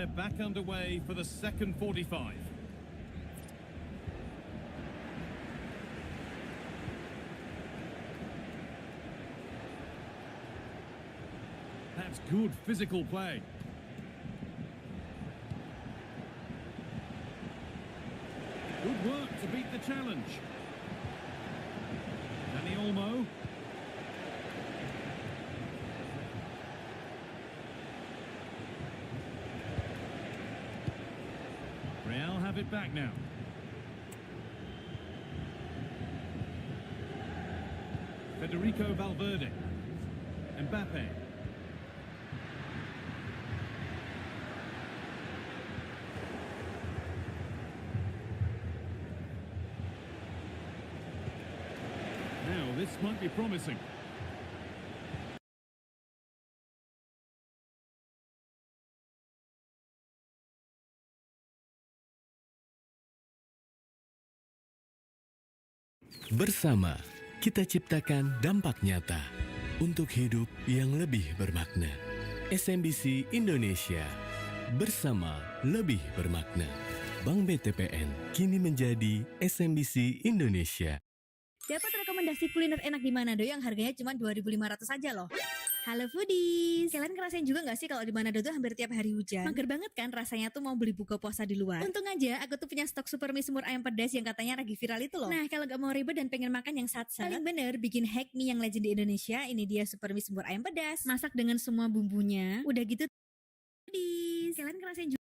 we're back underway for the second 45. That's good physical play. Good work to beat the challenge. Danny Olmo. Real have it back now. Federico Valverde. Mbappe. Now this might be promising. Bersama, kita ciptakan dampak nyata untuk hidup yang lebih bermakna. SMBC Indonesia, bersama lebih bermakna. Bank BTPN kini menjadi SMBC Indonesia. Dapat rekomendasi kuliner enak di Manado yang harganya cuma 2.500 saja loh. Halo foodies, kalian ngerasain juga gak sih kalau di Manado tuh hampir tiap hari hujan? Mager banget kan rasanya tuh mau beli buka puasa di luar. Untung aja aku tuh punya stok super mie semur ayam pedas yang katanya lagi viral itu loh. Nah kalau gak mau ribet dan pengen makan yang satset, paling bener bikin hack mie yang legend di Indonesia. Ini dia super mie semur ayam pedas. Masak dengan semua bumbunya. Udah gitu foodies, kalian ngerasain juga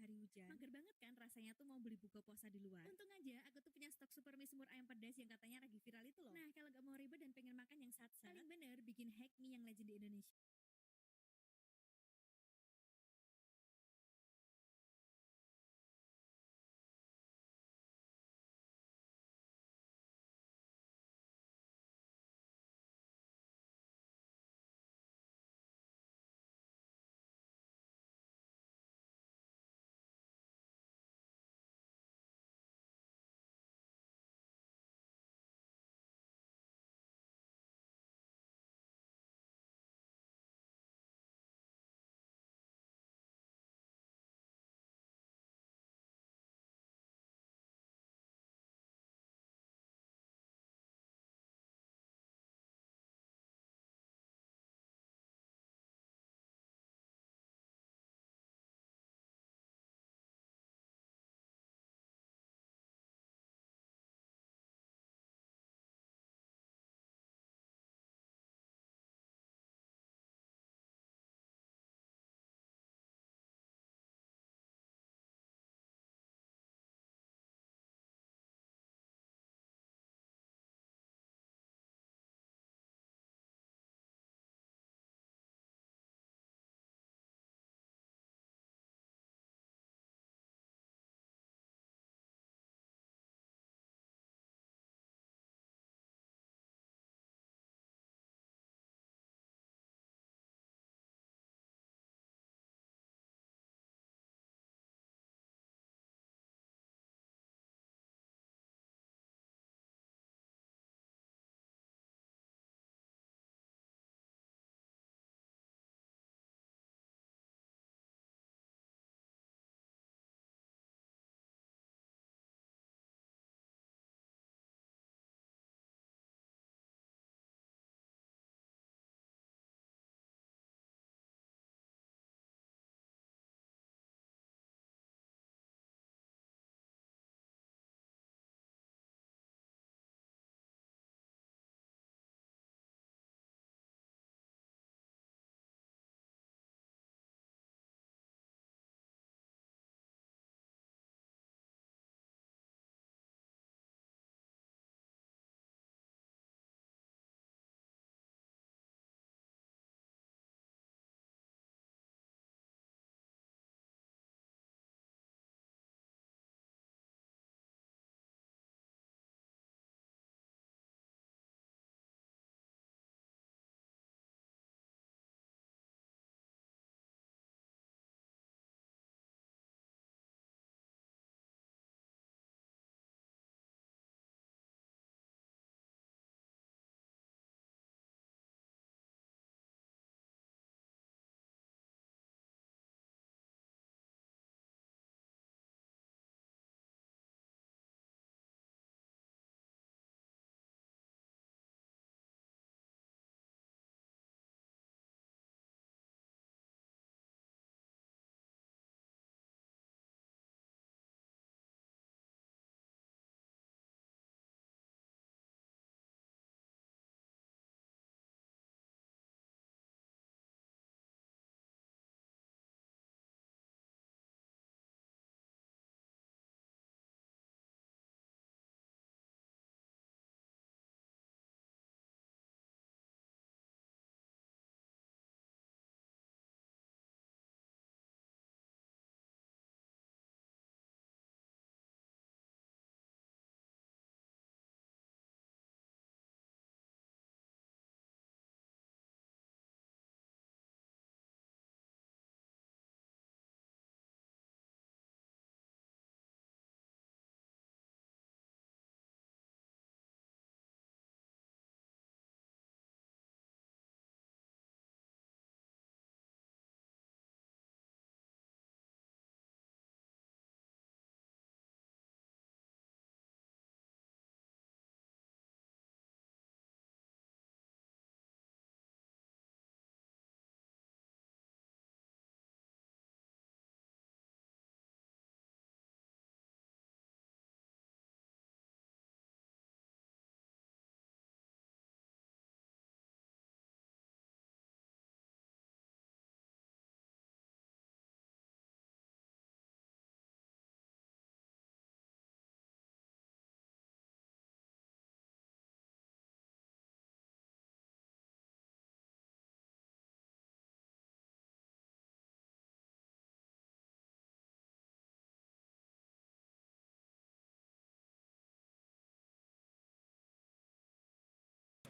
hari hujan. Mager banget kan rasanya tuh mau beli buka puasa di luar. Untung aja aku tuh punya stok super mie semur ayam pedas yang katanya lagi viral itu loh. Nah kalau gak mau ribet dan pengen makan yang satset, paling bener bikin hack mie yang legend di Indonesia.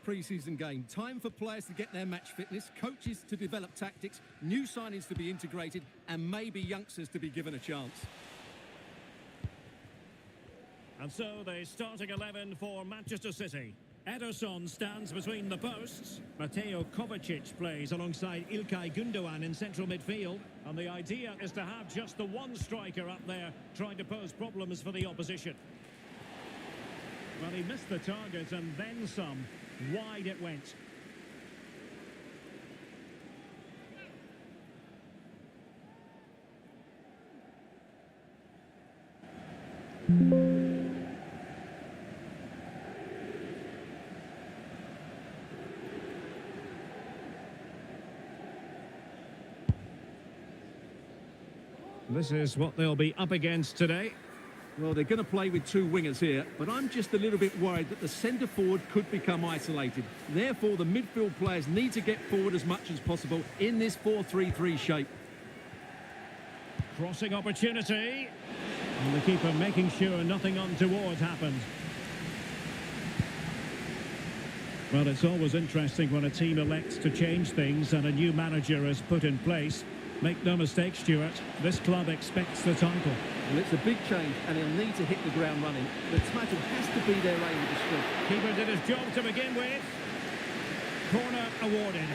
pre-season game. Time for players to get their match fitness, coaches to develop tactics, new signings to be integrated, and maybe youngsters to be given a chance. And so the starting 11 for Manchester City. Ederson stands between the posts. Mateo Kovacic plays alongside İlkay Gündoğan in central midfield. And the idea is to have just the one striker up there trying to pose problems for the opposition. Well, he missed the target and then some. Wide it went. This is what they'll be up against today. Well, they're going to play with two wingers here, but I'm just a little bit worried that the centre forward could become isolated. Therefore, the midfield players need to get forward as much as possible in this 4-3-3 shape. Crossing opportunity. And the keeper making sure nothing untoward happened. Well, it's always interesting when a team elects to change things and a new manager is put in place. Make no mistake, Stuart, this club expects the title. Well, it's a big change and he'll need to hit the ground running. The title has to be their aim with the squad. Keeper did his job to begin with. Corner awarded.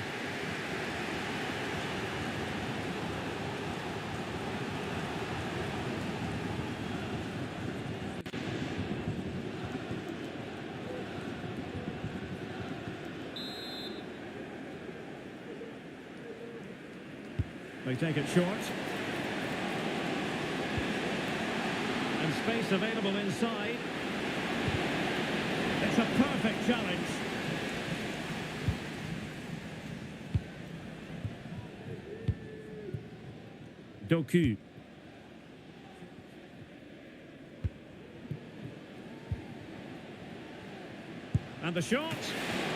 They take it short. And space available inside. It's a perfect challenge. Doku. And the shot.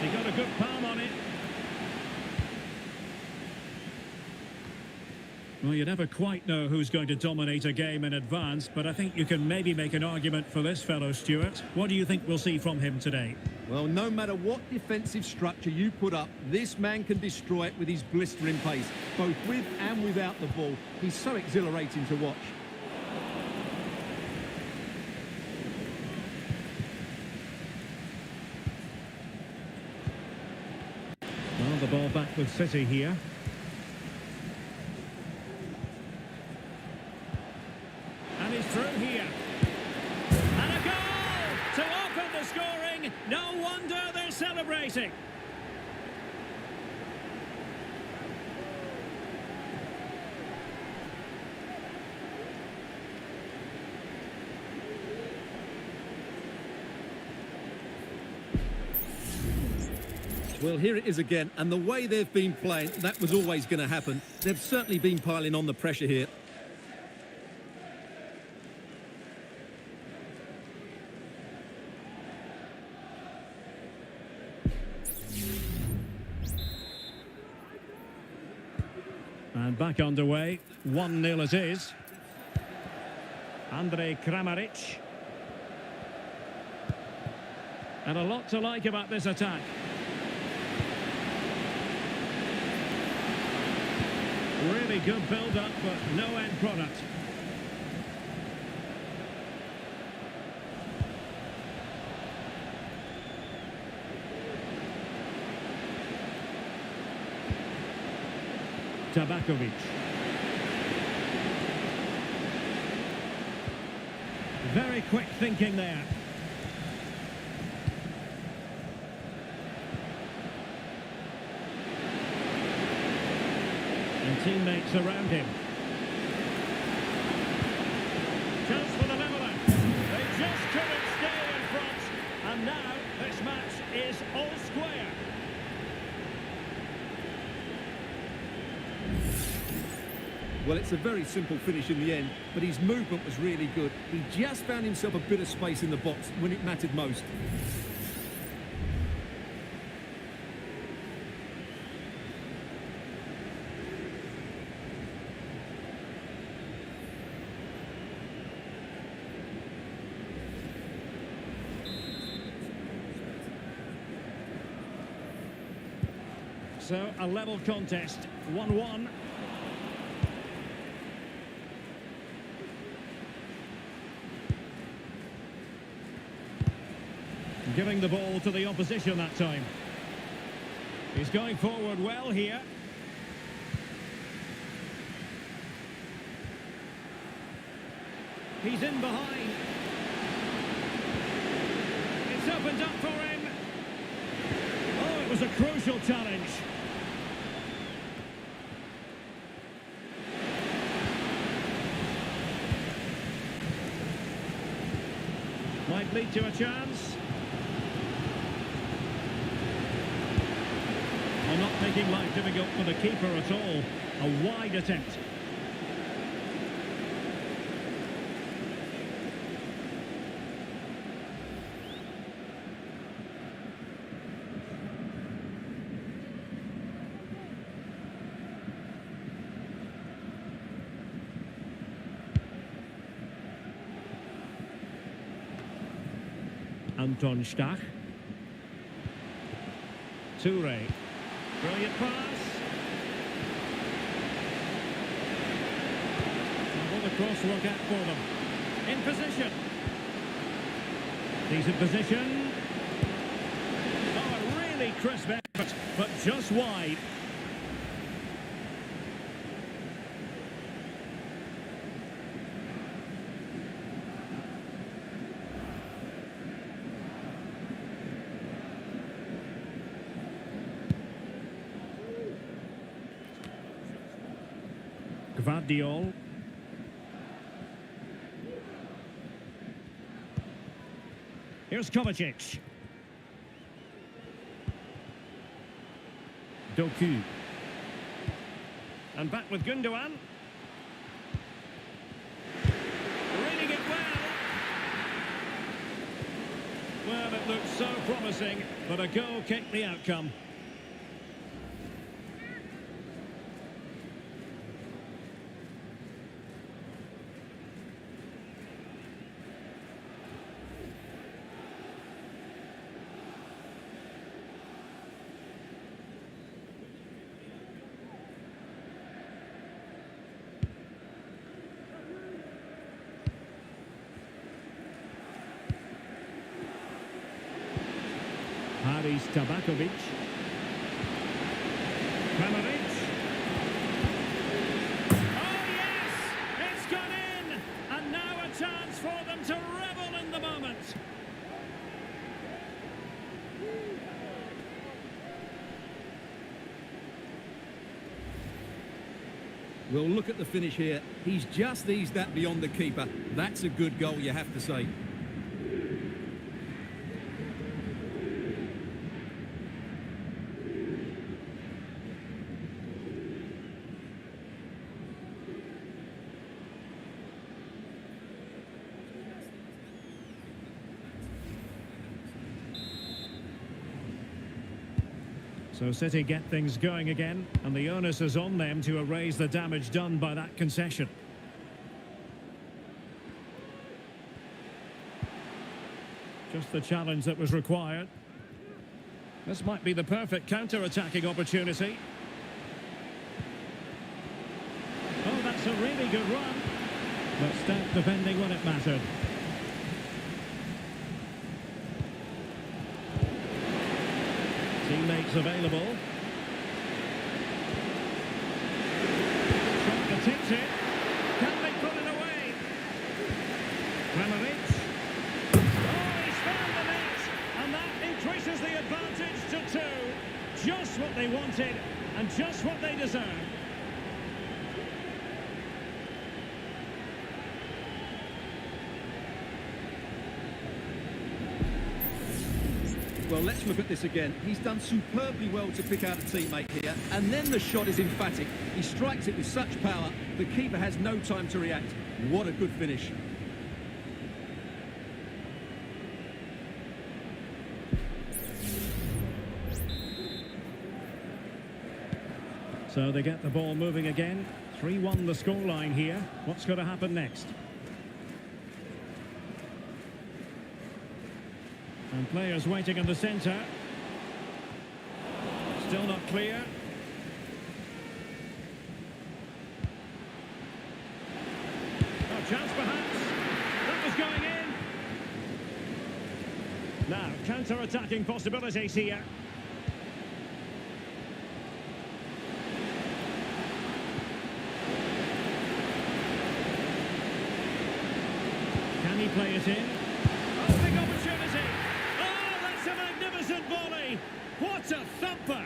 He got a good palm on it. Well, you never quite know who's going to dominate a game in advance, but I think you can maybe make an argument for this fellow, Stuart. What do you think we'll see from him today? Well, no matter what defensive structure you put up, this man can destroy it with his blistering pace, both with and without the ball. He's so exhilarating to watch. Well, the ball back with City here. And he's through here. And a goal to open the scoring. No wonder they're celebrating. Well, here it is again, and the way they've been playing, that was always going to happen. They've certainly been piling on the pressure here. And back underway, 1-0 it is. Andrej Kramaric. And a lot to like about this attack. Really good build-up, but no end product. Tabakovic. Very quick thinking there. And teammates around him. Chance for the leveller. They just couldn't stay in front. And now this match is all square. Well, it's a very simple finish in the end, but his movement was really good. He just found himself a bit of space in the box when it mattered most. So, a level contest, 1-1. Giving the ball to the opposition that time. He's going forward well here. He's in behind. It's opened up for him. Oh, it was a crucial challenge. Might lead to a chance. Well, not making life difficult for the keeper at all. A wide attempt. Anton Stach. Toure. Brilliant pass. What a cross look at for them. In position. Decent position. Oh, a really crisp effort, but just wide. Guardiola. Here's Kovacic. Doku. And back with Gundogan. Reading it well. Well, it looked so promising, but a goal kicked the outcome. Haris Tabakovic. Kramaric. Oh yes! It's gone in! And now a chance for them to revel in the moment. Well, look at the finish here. He's just eased that beyond the keeper. That's a good goal, you have to say. So City get things going again, and the onus is on them to erase the damage done by that concession. Just the challenge that was required. This might be the perfect counter-attacking opportunity. Oh, that's a really good run. But stout defending when it mattered. Teammates available. Shot that tips it. Can they put it away? Kramaric. Oh, he's found the net. And that increases the advantage to 2. Just what they wanted and just what they deserve. Well, let's look at this again. He's done superbly well to pick out a teammate here, and then the shot is emphatic. He strikes it with such power, the keeper has no time to react. What a good finish. So they get the ball moving again. 3-1 the scoreline here. What's going to happen next? And players waiting in the centre. Still not clear. Chance perhaps. That was going in. Now, counter-attacking possibilities here. Can he play it in? Oh, big opportunity. Oh, that's a magnificent volley. What a thumper.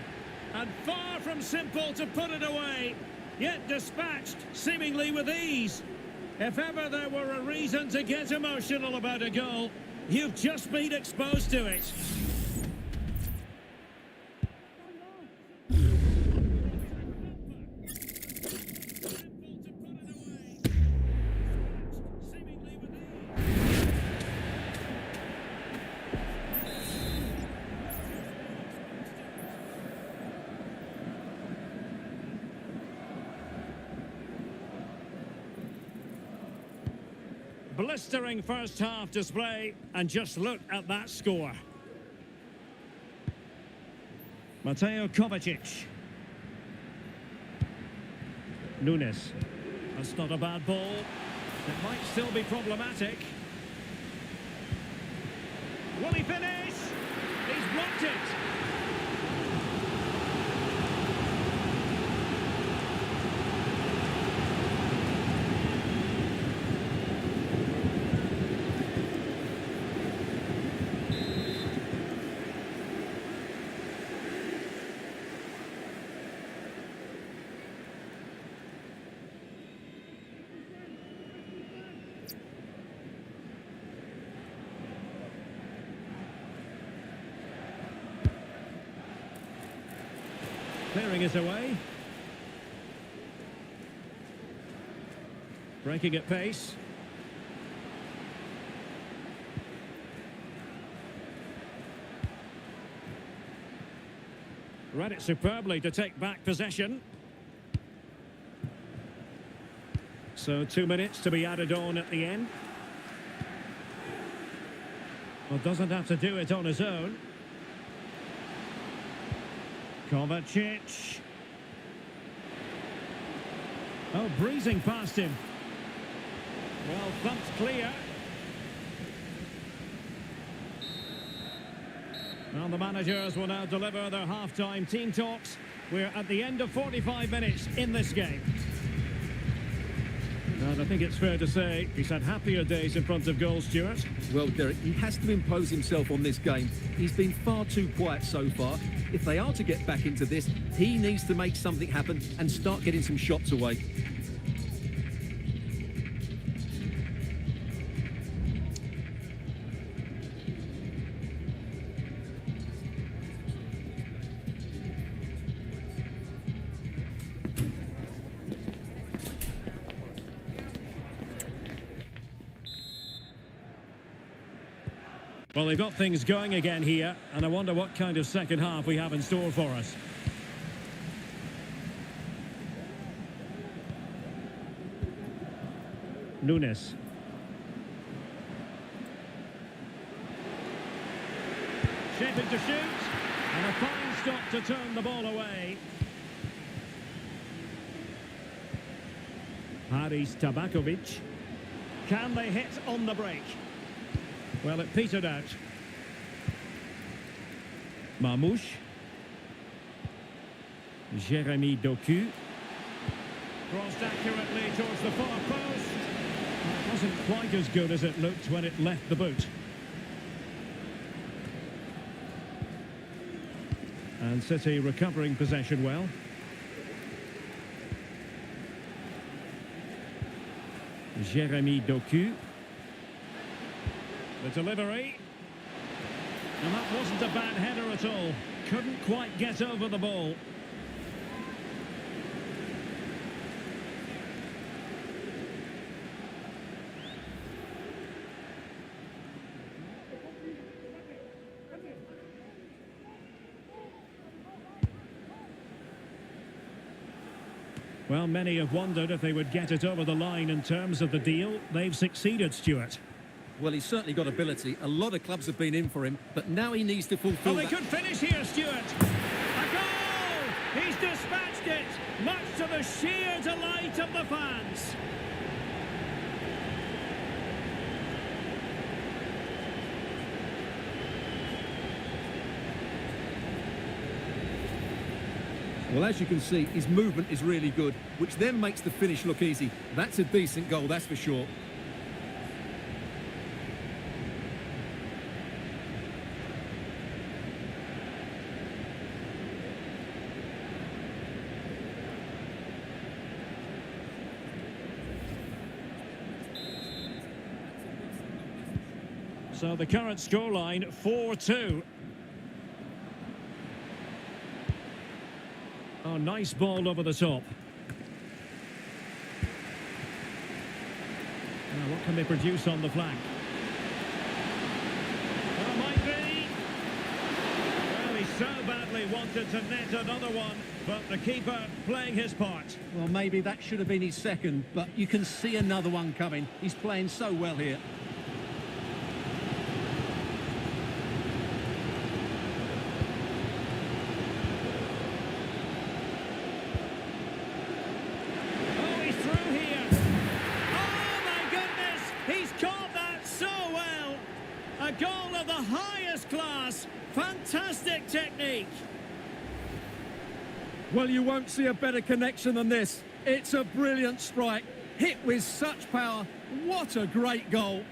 And far from simple to put it away. Yet dispatched, seemingly with ease. If ever there were a reason to get emotional about a goal, you've just been exposed to it. Blistering first half display, and just look at that score. Mateo Kovacic. Nunes. That's not a bad ball. It might still be problematic. Will he finish? He's blocked it. Clearing it away. Breaking at pace. Read it superbly to take back possession. So 2 minutes to be added on at the end. Well, doesn't have to do it on his own. Kovacic. Oh, breezing past him. Well, thumped clear. Well, the managers will now deliver their half-time team talks. We're at the end of 45 minutes in this game. And I think it's fair to say he's had happier days in front of goal, Stuart. Well, Derek, he has to impose himself on this game. He's been far too quiet so far. If they are to get back into this, he needs to make something happen and start getting some shots away. Well, they've got things going again here, and I wonder what kind of second half we have in store for us. Nunes. Shaping to shoot, and a fine stop to turn the ball away. Haris Tabakovic. Can they hit on the break? Well, it petered out. Mamouche. Jeremy Doku. Crossed accurately towards the far post. It wasn't quite as good as it looked when it left the boot. And City recovering possession well. Jeremy Doku. The delivery. And that wasn't a bad header at all. Couldn't quite get over the ball. Well, many have wondered if they would get it over the line in terms of the deal. They've succeeded, Stuart. Well, he's certainly got ability. A lot of clubs have been in for him, but now he needs to fulfil Oh, they that. could finish here, Stuart. A goal! He's dispatched it, much to the sheer delight of the fans. Well, as you can see, his movement is really good, which then makes the finish look easy. That's a decent goal, that's for sure. So the current scoreline, 4-2. Oh, nice ball over the top. Now, what can they produce on the flank? Oh, might be. Well, he so badly wanted to net another one, but the keeper playing his part. Well, maybe that should have been his second, but you can see another one coming. He's playing so well here. A goal of the highest class. Fantastic technique. Well, you won't see a better connection than this. It's a brilliant strike. Hit with such power. What a great goal.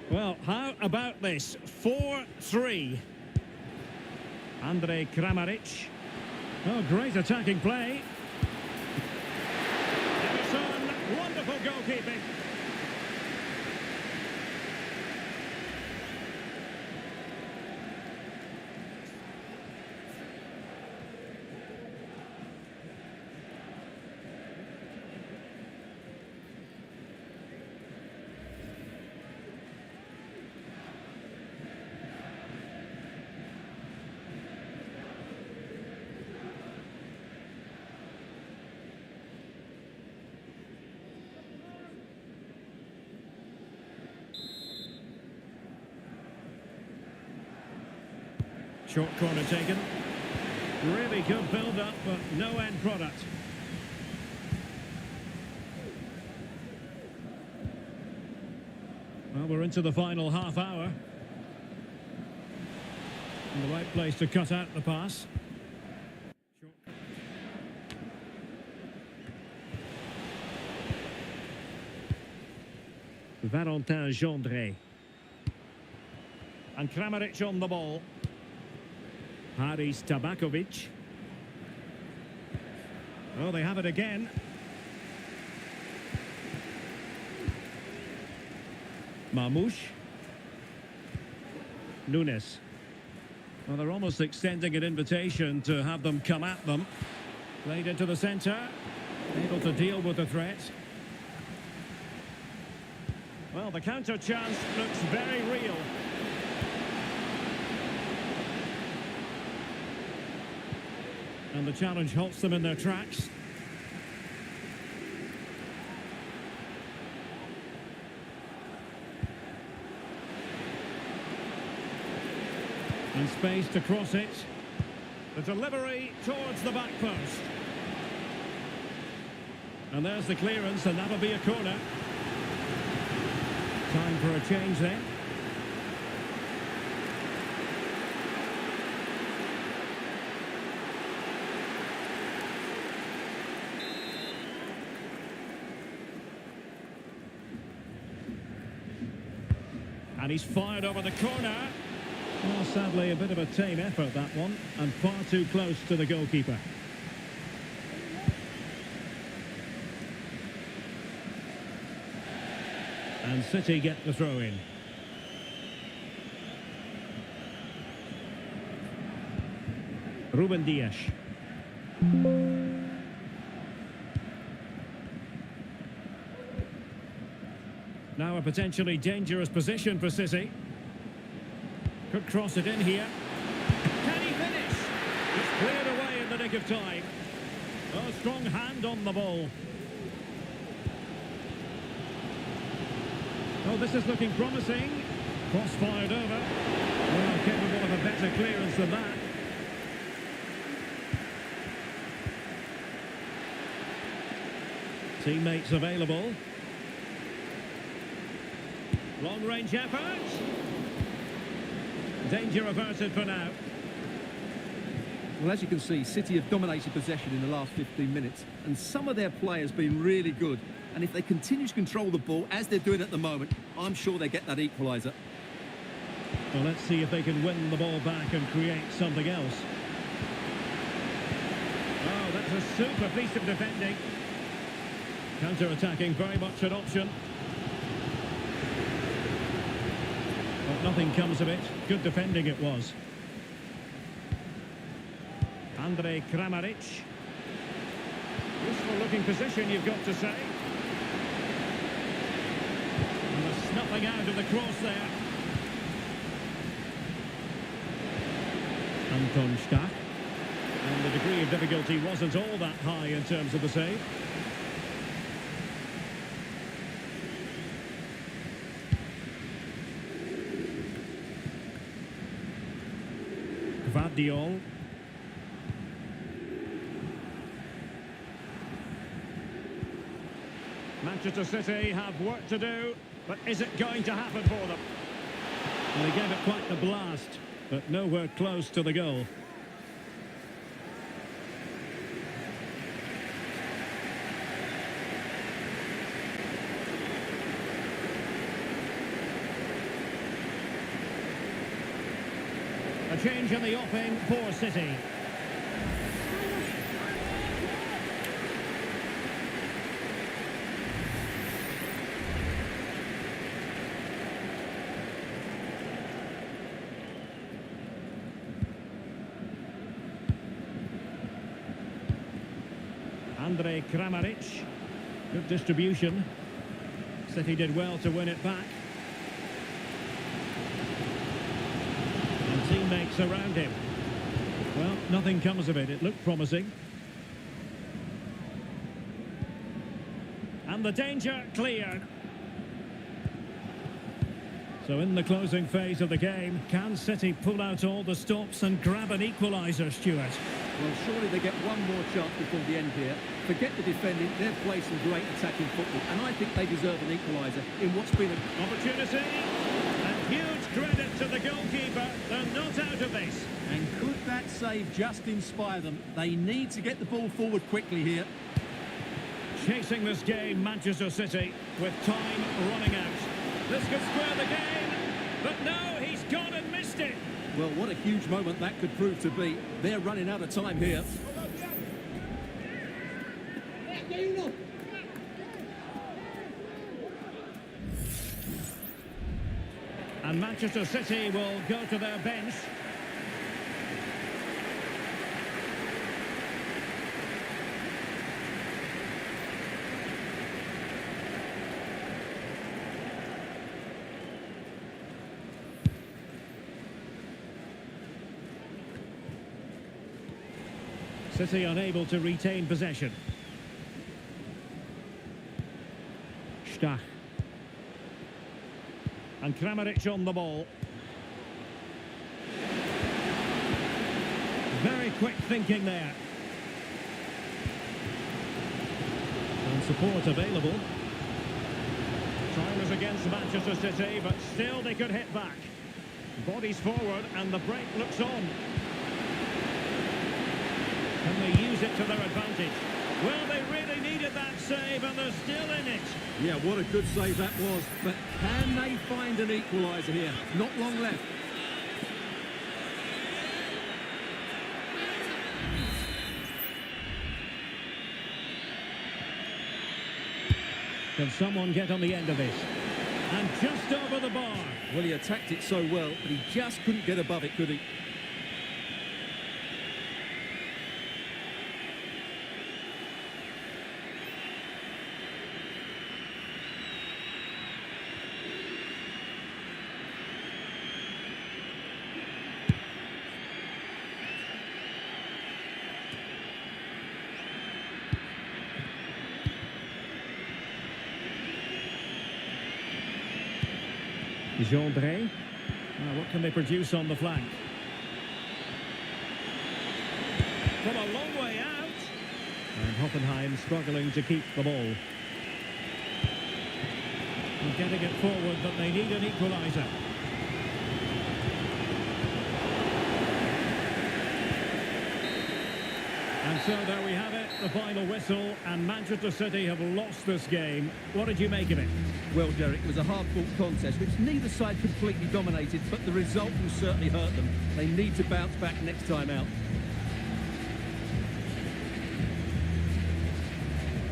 Well, how about this? 4-3. Andrej Kramaric. Oh, great attacking play. Ederson, wonderful goalkeeping. Short corner taken. Really good build-up, but no end product. Well, we're into the final half hour. And the right place to cut out the pass. Valentin Gendré. And Kramaric on the ball. Haris Tabakovic. Oh, they have it again. Marmoush. Nunes. Well, they're almost extending an invitation to have them come at them. Played into the centre. Able to deal with the threat. Well, the counter chance looks very real. And the challenge halts them in their tracks. And space to cross it. The delivery towards the back post. And there's the clearance, and that'll be a corner. Time for a change then. And he's fired over the corner. Well, sadly, a bit of a tame effort, that one, and far too close to the goalkeeper. And City get the throw in. Ruben Dias. Now a potentially dangerous position for City. Could cross it in here. Can he finish? It's cleared away in the nick of time. A strong hand on the ball. Well, this is looking promising. Cross fired over. Well, capable of a better clearance than that. Teammates available. Long range effort. Danger averted for now. Well, as you can see, City have dominated possession in the last 15 minutes, and some of their players been really good. And if they continue to control the ball, as they're doing at the moment, I'm sure they get that equaliser. Well, let's see if they can win the ball back and create something else. Oh, that's a super piece of defending. Counter-attacking, very much an option. But nothing comes of it. Good defending it was. Andre Kramaric. Useful looking position, you've got to say. And a snuffing out of the cross there. Anton Stach. And the degree of difficulty wasn't all that high in terms of the save. Guardiola. Manchester City have work to do, but is it going to happen for them? Well, they gave it quite the blast, but nowhere close to the goal. A change in the offing for City. Andre Kramaric. Good distribution. City did well to win it back. And teammates around him. Well, nothing comes of it. It looked promising. And the danger cleared. So in the closing phase of the game, can City pull out all the stops and grab an equaliser, Stuart? Well, surely they get one more chance before the end here. Forget the defending, they've played some great attacking football, and I think they deserve an equaliser in what's been an opportunity. And huge credit to the goalkeeper. They're not out of this. And could that save just inspire them? They need to get the ball forward quickly here. Chasing this game, Manchester City, with time running out. This could square the game, but no, he's gone and missed it. Well, what a huge moment that could prove to be. They're running out of time here. And Manchester City will go to their bench. City unable to retain possession. Stach. And Kramaric on the ball. Very quick thinking there. And support available. Time is against Manchester City, but still they could hit back. Bodies forward and the break looks on. Can they use it to their advantage? Well, they really needed that save and they're still in it. Yeah, what a good save that was. But can they find an equaliser here? Not long left. Can someone get on the end of this? And just over the bar. Well, he attacked it so well, but he just couldn't get above it, could he? Gendré. What can they produce on the flank? From a long way out. And Hoffenheim struggling to keep the ball. They're getting it forward, but they need an equaliser. And so there we have it, the final whistle, and Manchester City have lost this game. What did you make of it? Well, Derek, it was a hard-fought contest, which neither side completely dominated, but the result will certainly hurt them. They need to bounce back next time out.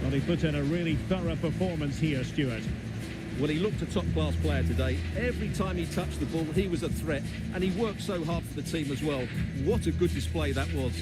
Well, he put in a really thorough performance here, Stuart. Well, he looked a top-class player today. Every time he touched the ball, he was a threat, and he worked so hard for the team as well. What a good display that was.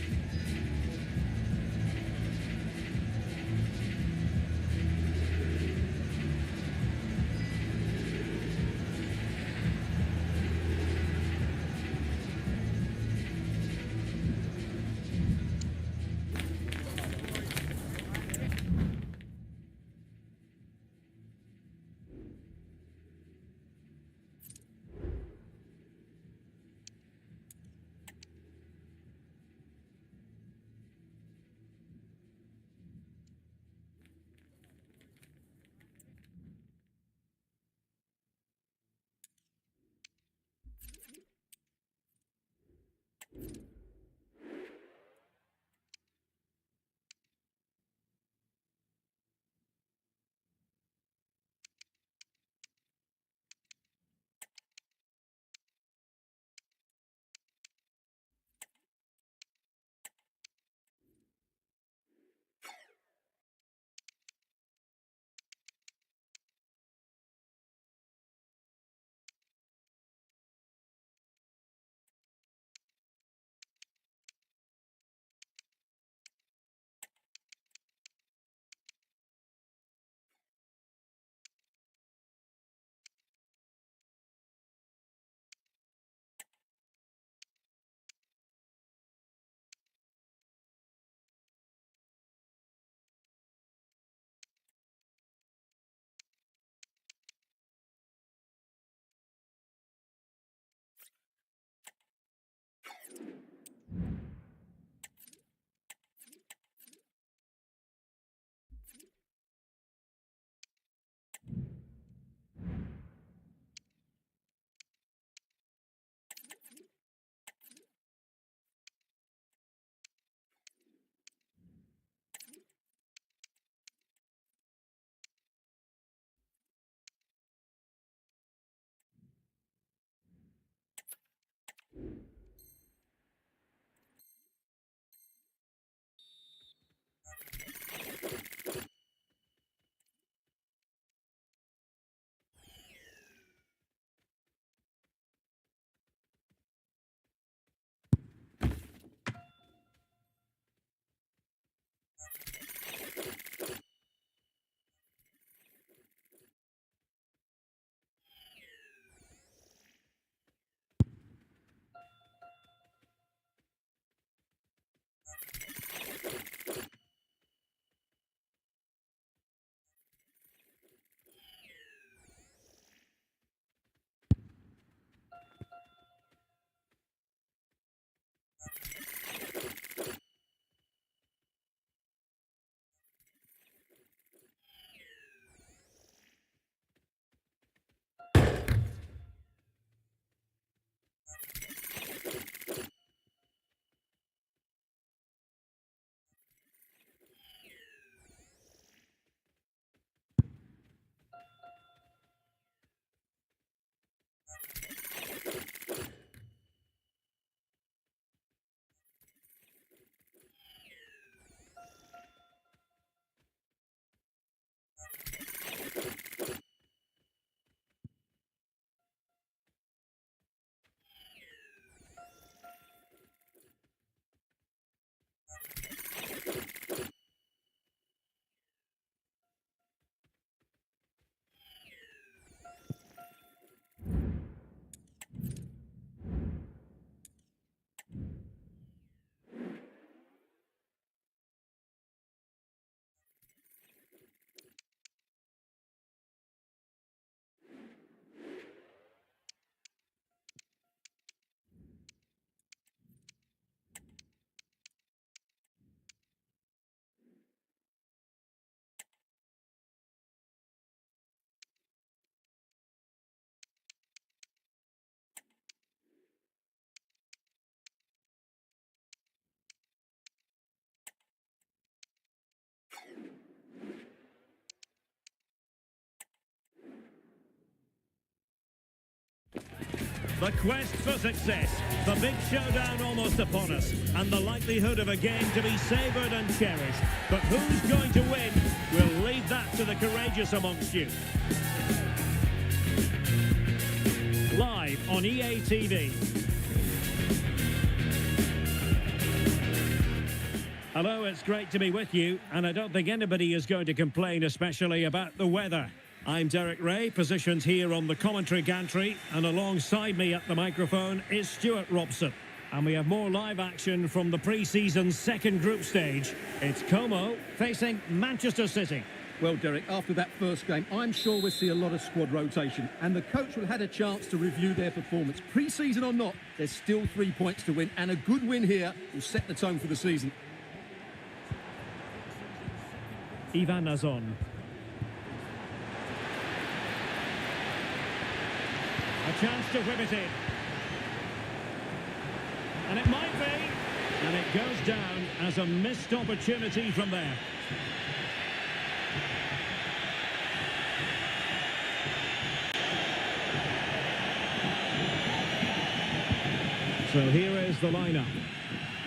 The quest for success, the big showdown almost upon us, and the likelihood of a game to be savoured and cherished. But who's going to win? We'll leave that to the courageous amongst you. Live on EA TV. Hello, it's great to be with you, and I don't think anybody is going to complain, especially about the weather. I'm Derek Ray, positioned here on the commentary gantry, and alongside me at the microphone is Stuart Robson. And we have more live action from the pre-season second group stage. It's Como facing Manchester City. Well, Derek, after that first game, I'm sure we'll see a lot of squad rotation, and the coach will have had a chance to review their performance. Pre-season or not, there's still 3 points to win, and a good win here will set the tone for the season. Ivan Nazon. A chance to whip it in. And it might be. And it goes down as a missed opportunity from there. So here is the lineup.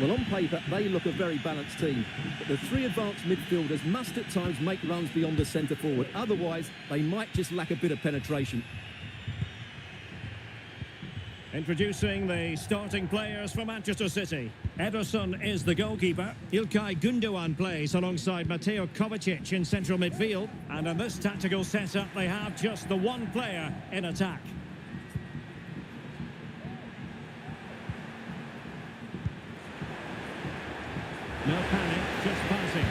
Well, on paper, they look a very balanced team. But the three advanced midfielders must at times make runs beyond the centre forward. Otherwise, they might just lack a bit of penetration. Introducing the starting players for Manchester City. Ederson is the goalkeeper. İlkay Gündoğan plays alongside Mateo Kovacic in central midfield. And in this tactical setup, they have just the one player in attack. No panic, just passing.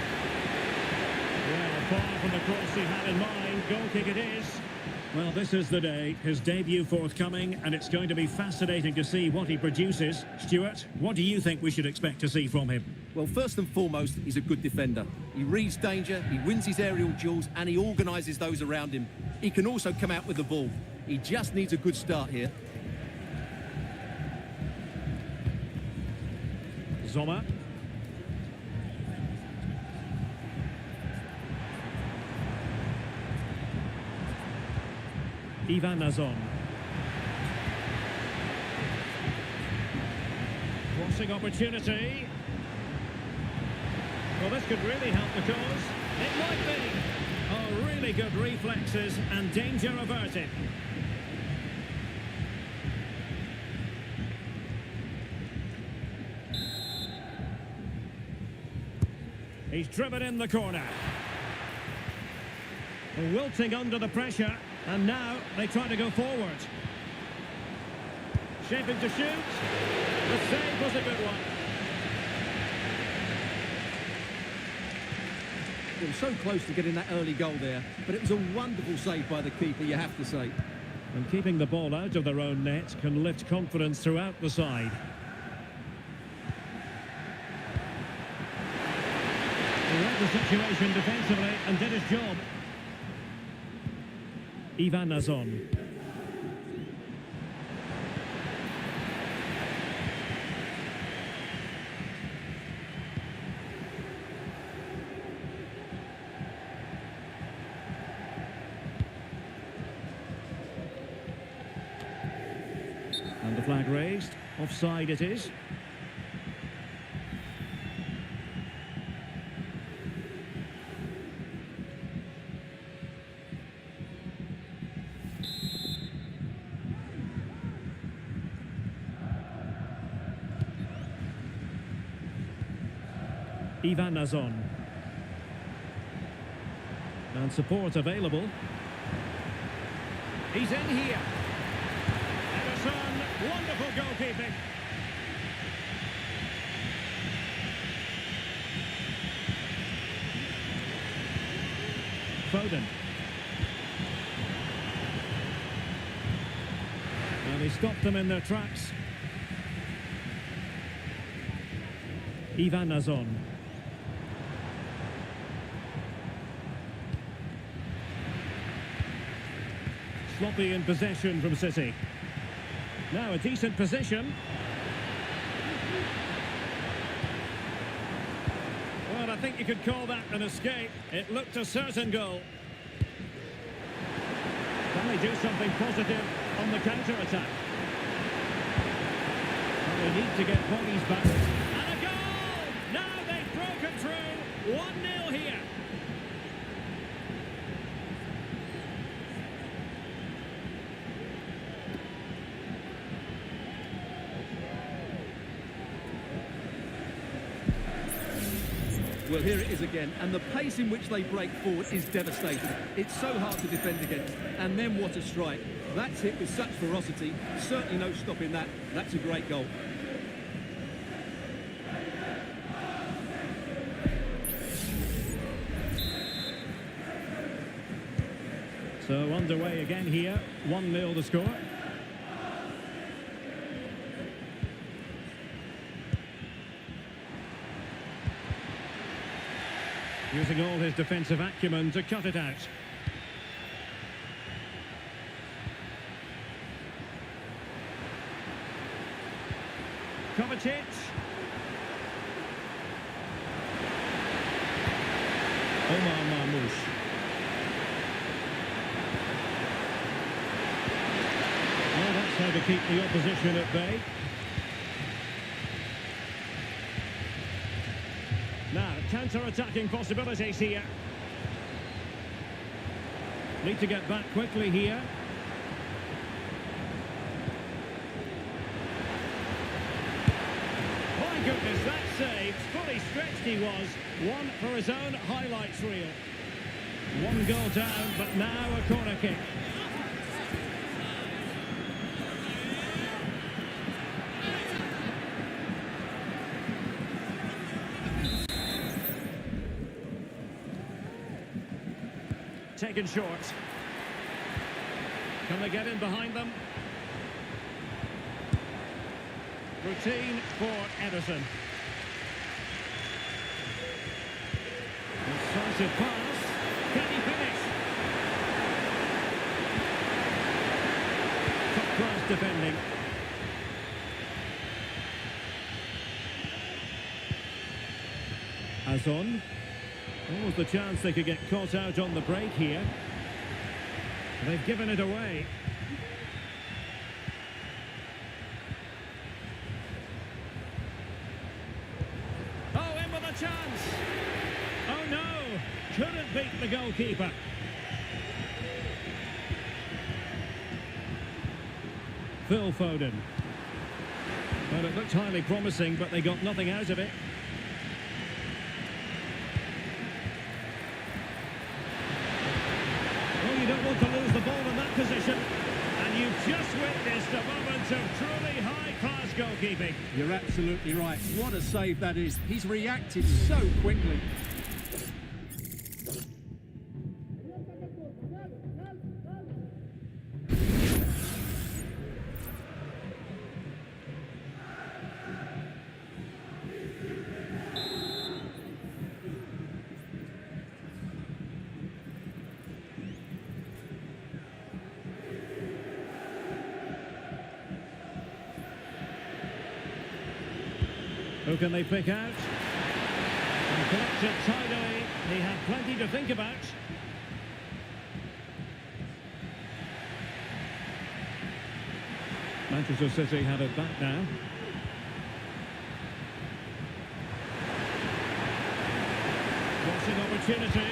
Well, far from the cross he had in mind. Goal kick it is. Well, this is the day. His debut forthcoming, and it's going to be fascinating to see what he produces. Stuart, what do you think we should expect to see from him? Well, first and foremost, he's a good defender. He reads danger, he wins his aerial duels, and he organises those around him. He can also come out with the ball. He just needs a good start here. Zomer. Ivan Nazon. Crossing opportunity. Well, this could really help the cause. It might be. Oh, really good reflexes and danger averted. He's driven in the corner. Wilting under the pressure. And now they try to go forward. Shaping to shoot. The save was a good one. He was so close to getting that early goal there, but it was a wonderful save by the keeper, you have to say. And keeping the ball out of their own net can lift confidence throughout the side. He read the situation defensively and did his job. Ivan Nazon. And the flag raised. Offside it is. Ivan Nazon. And support available. He's in here. Ederson, wonderful goalkeeping. Foden. And he stopped them in their tracks. Ivan Nazon. Sloppy in possession from City. Now a decent position. Well, I think you could call that an escape. It looked a certain goal. Can they do something positive on the counter-attack? They need to get bodies back. And a goal! Now they've broken through. 1-0 here. Well, here it is again, and the pace in which they break forward is devastating. It's so hard to defend against, and then what a strike. That's hit with such ferocity, certainly no stopping that. That's a great goal. So underway again here, 1-0 the score. Using all his defensive acumen to cut it out. Kovacic. Omar Marmoush. Well, that's how to keep the opposition at bay. Now, counter-attacking possibilities here. Need to get back quickly here. My goodness, that save. Fully stretched he was. One for his own highlights reel. One goal down, but now a corner kick. Taken short. Can they get in behind them? Routine for Ederson. Decisive pass. Can he finish? Top class defending. Azon. Almost the chance they could get caught out on the break here. They've given it away. Oh, in with a chance. Oh no, couldn't beat the goalkeeper. Phil Foden. Well, it looked highly promising, but they got nothing out of it. You don't want to lose the ball in that position, and you've just witnessed a moment of truly high-class goalkeeping. You're absolutely right. What a save that is. He's reacted so quickly. Who can they pick out? And collects it tidily. He had plenty to think about. Manchester City have it back now. Crossing opportunity.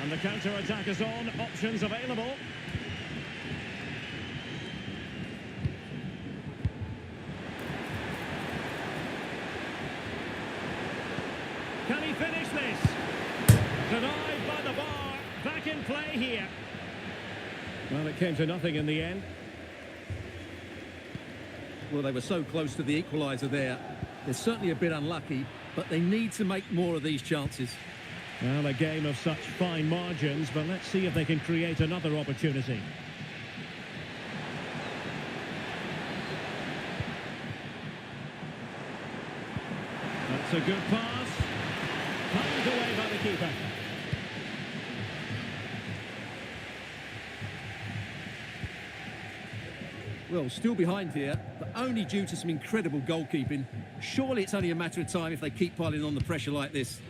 And the counter-attack is on. Options available. Can he finish this? Denied by the bar. Back in play here. Well, it came to nothing in the end. Well, they were so close to the equaliser there. They're certainly a bit unlucky, but they need to make more of these chances. Well, a game of such fine margins, but let's see if they can create another opportunity. That's a good pass. Pulled away by the keeper. Well, still behind here, but only due to some incredible goalkeeping. Surely it's only a matter of time if they keep piling on the pressure like this.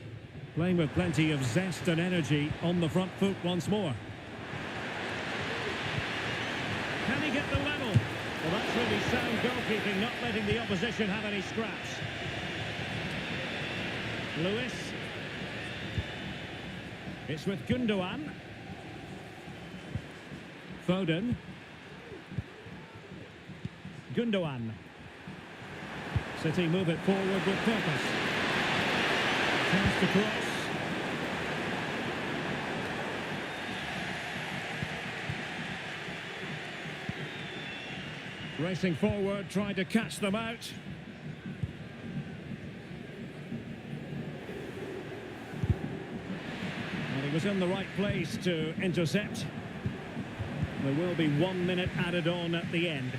Playing with plenty of zest and energy on the front foot once more. Can he get the level? Well, that's really sound goalkeeping, not letting the opposition have any scraps. Lewis. It's with Gundogan. Foden. Gundogan. City move it forward with purpose. Chance to cross. Racing forward, trying to catch them out. And he was in the right place to intercept. There will be 1 minute added on at the end.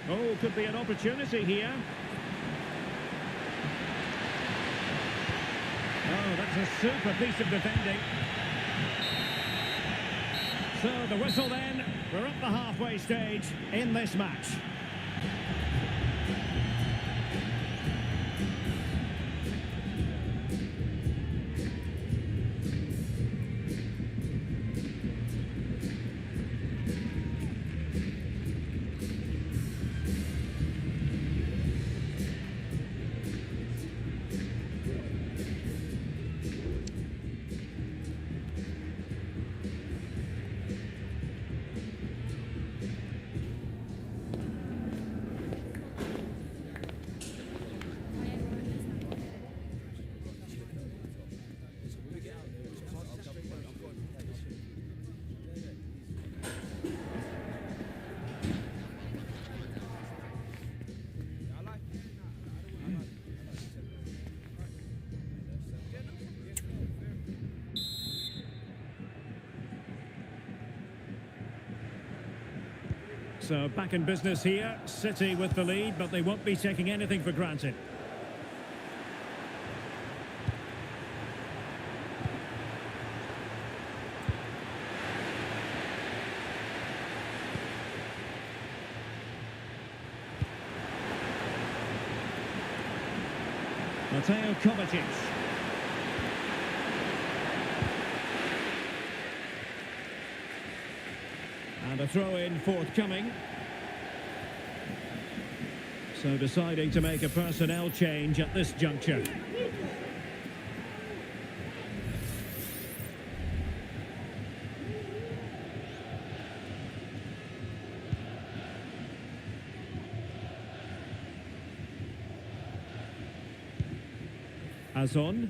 Oh, could be an opportunity here. Oh, that's a super piece of defending. So the whistle then, we're at the halfway stage in this match. So back in business here, City with the lead, but they won't be taking anything for granted. Mateo Kovacic. And a throw-in forthcoming. So deciding to make a personnel change at this juncture. Azon.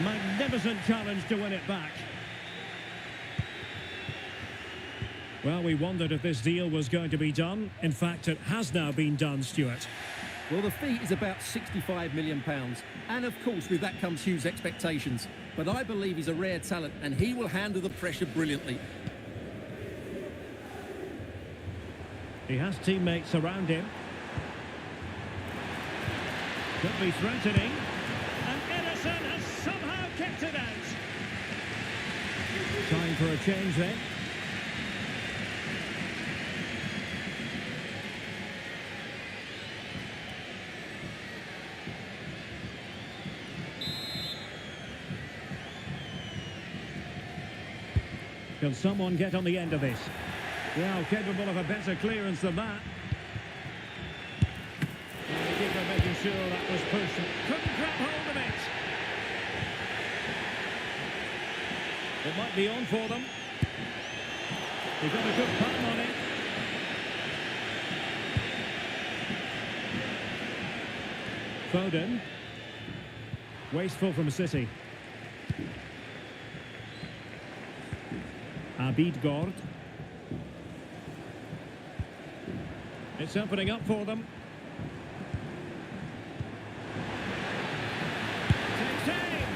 Magnificent challenge to win it back. Well, we wondered if this deal was going to be done. In fact, it has now been done, Stuart. Well, the fee is about £65 million. And of course, with that comes huge expectations. But I believe he's a rare talent and he will handle the pressure brilliantly. He has teammates around him. Could be threatening. And Ederson has somehow kept it out. Time for a change then. Can someone get on the end of this? Well, capable of a better clearance than that. And the keeper making sure that was pushed. Couldn't grab hold of it. It might be on for them. He got a good palm on it. Foden. Wasteful from City. Abidgord. It's opening up for them. Takes aim!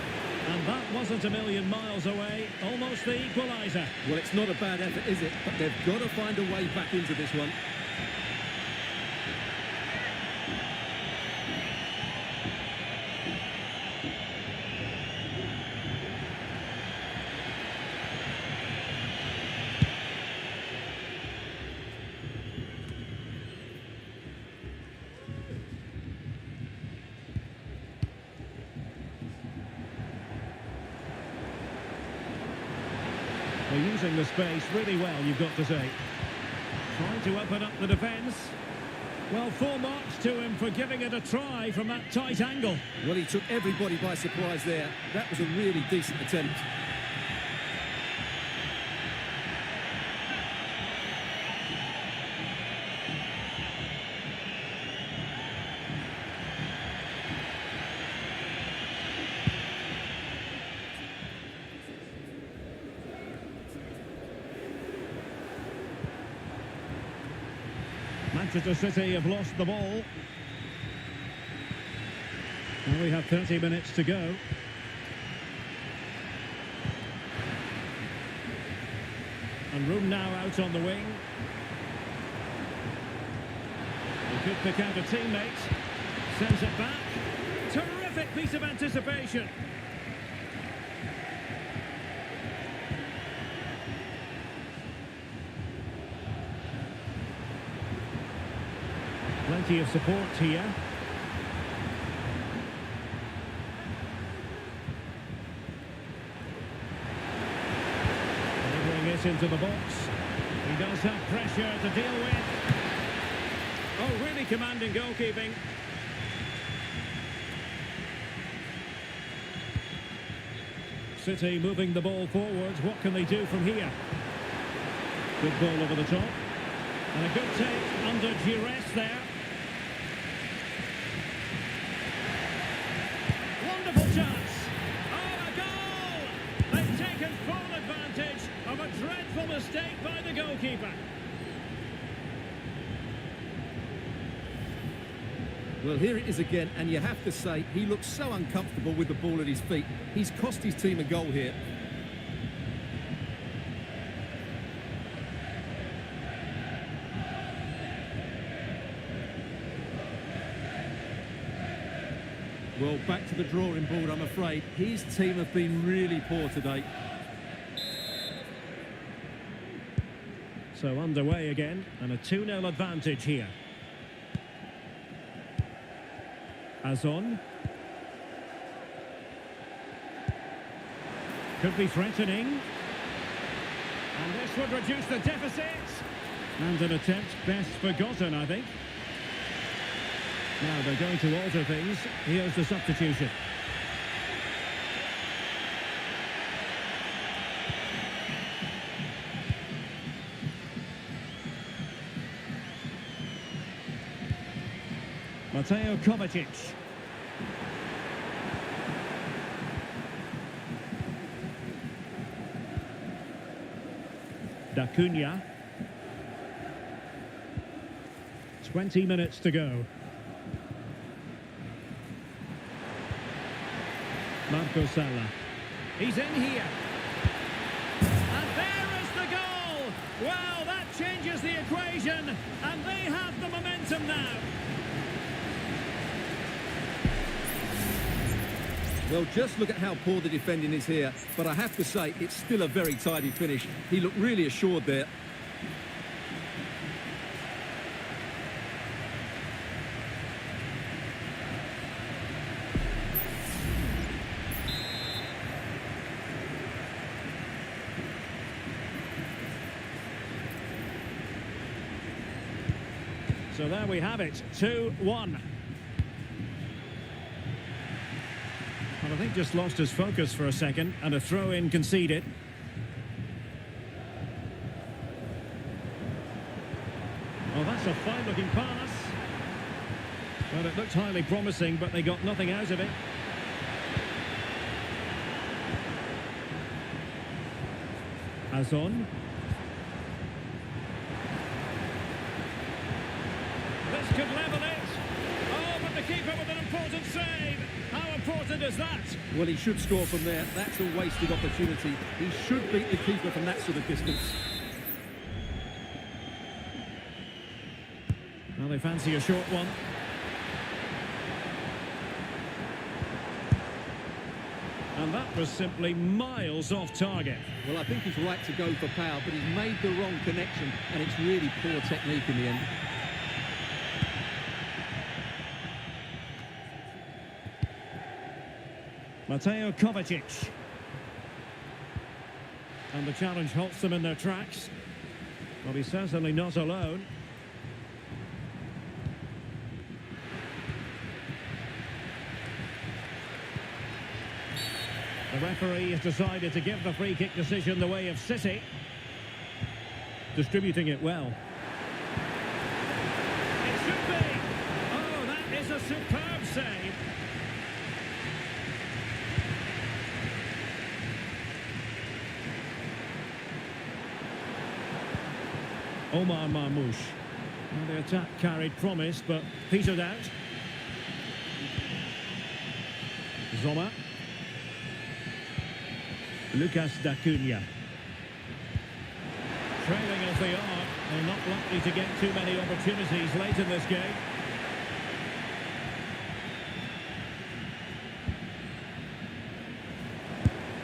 And that wasn't a million miles away. Almost the equaliser. Well, it's not a bad effort, is it? But they've got to find a way back into this one. using the space really well, you've got to say. Trying to open up the defence. Well, full marks to him for giving it a try from that tight angle. Well, he took everybody by surprise there. That was a really decent attempt. Manchester City have lost the ball. Well, we have 30 minutes to go. And room now out on the wing. He could pick out a teammate. Sends it back. Terrific piece of anticipation. Plenty of support here. Delivering it into the box. He does have pressure to deal with. Oh, really commanding goalkeeping. City moving the ball forwards. What can they do from here? Good ball over the top. And a good take under duress there. Wonderful chance. Oh, a goal! They've taken full advantage of a dreadful mistake by the goalkeeper. Well, here it is again, and you have to say, he looks so uncomfortable with the ball at his feet. He's cost his team a goal here. Well, back to the drawing board, I'm afraid. His team have been really poor today. So underway again, and a 2-0 advantage here. Azon. Could be threatening. And this would reduce the deficit. And an attempt best forgotten, I think. Now they're going to alter things. Here's the substitution. Mateo Kovacic. Da Cunha. 20 minutes to go. Marco Sala. He's in here. And there is the goal! Well, that changes the equation, and they have the momentum now. Well, just look at how poor the defending is here. But I have to say, it's still a very tidy finish. He looked really assured there. So there we have it, 2-1. Well, I think just lost his focus for a second, and a throw-in conceded. Oh, that's a fine-looking pass. Well, it looked highly promising, but they got nothing out of it. Azon. This could level it. Oh, but the keeper with an important save. How important is that? Well, he should score from there. That's a wasted opportunity. He should beat the keeper from that sort of distance. Well, they fancy a short one. And that was simply miles off target. Well, I think he's right to go for power, but he's made the wrong connection, and it's really poor technique in the end. Mateo Kovacic. And the challenge halts them in their tracks. Well, he's certainly not alone. The referee has decided to give the free kick decision the way of City. Distributing it well. It should be! Oh, that is a superb save. Omar Marmoush. Well, the attack carried promise, but petered out. Zoma. Lucas D'Acunha. Trailing as they are, they're not likely to get too many opportunities late in this game.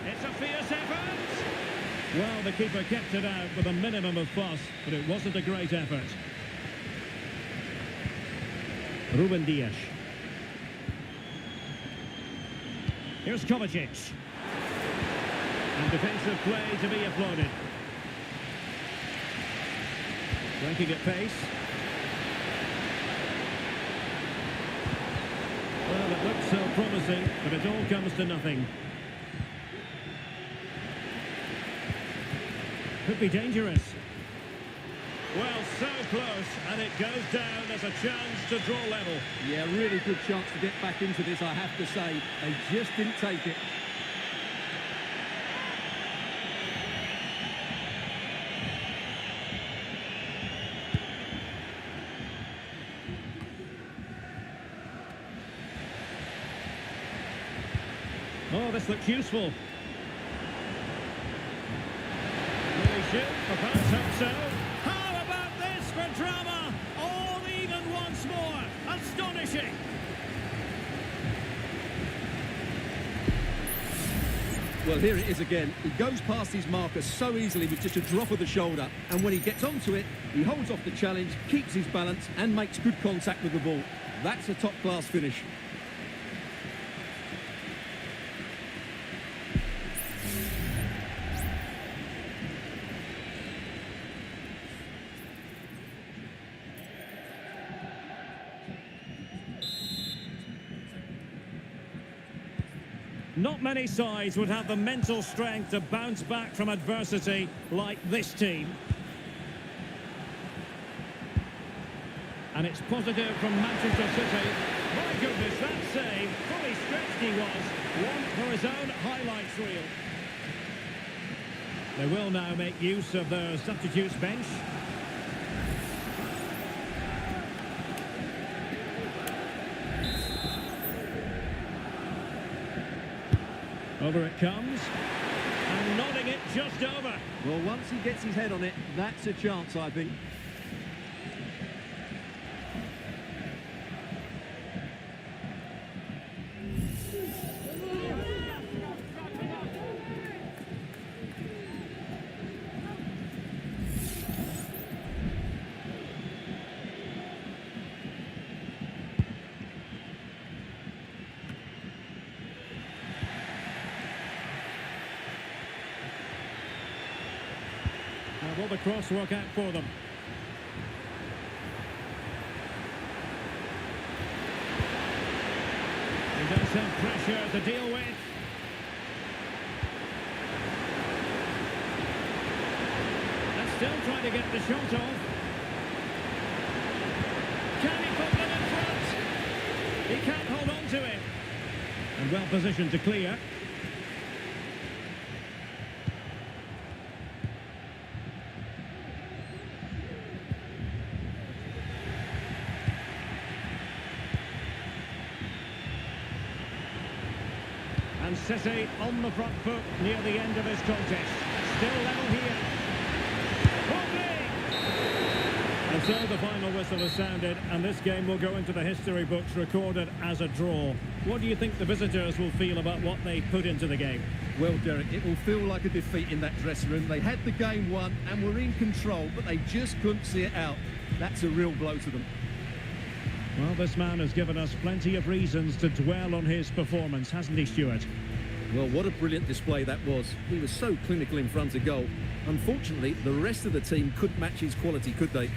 It's a fierce effort! Well, the keeper kept it out with a minimum of fuss, but it wasn't a great effort. Ruben Dias. Here's Kovacic. And defensive play to be applauded. Breaking at pace. Well, it looks so promising, but it all comes to nothing. Could be dangerous. Well, so close, and it goes down as a chance to draw level. Yeah, really good chance to get back into this, I have to say. They just didn't take it. Oh, this looks useful. Will he shoot? Perhaps hope so. How about this for drama? All even once more. Astonishing. Well, here it is again. He goes past his marker so easily with just a drop of the shoulder. And when he gets onto it, he holds off the challenge, keeps his balance and makes good contact with the ball. That's a top-class finish. Not many sides would have the mental strength to bounce back from adversity like this team. And it's positive from Manchester City. My goodness, that save, fully stretched he was. One for his own highlights reel. They will now make use of their substitutes bench. Over it comes, and nodding it just over. Well, once he gets his head on it, that's a chance, I think. Now, will the cross work out for them? He does have pressure to deal with. And still trying to get the shot off. Can he put them in front? He can't hold on to it. And well positioned to clear. And City on the front foot near the end of his contest. Still level here. And so the final whistle has sounded, and this game will go into the history books recorded as a draw. What do you think the visitors will feel about what they put into the game? Well, Derek, it will feel like a defeat in that dressing room. They had the game won and were in control, but they just couldn't see it out. That's a real blow to them. Well, this man has given us plenty of reasons to dwell on his performance, hasn't he, Stuart? Well, what a brilliant display that was. He was so clinical in front of goal. Unfortunately, the rest of the team couldn't match his quality, could they?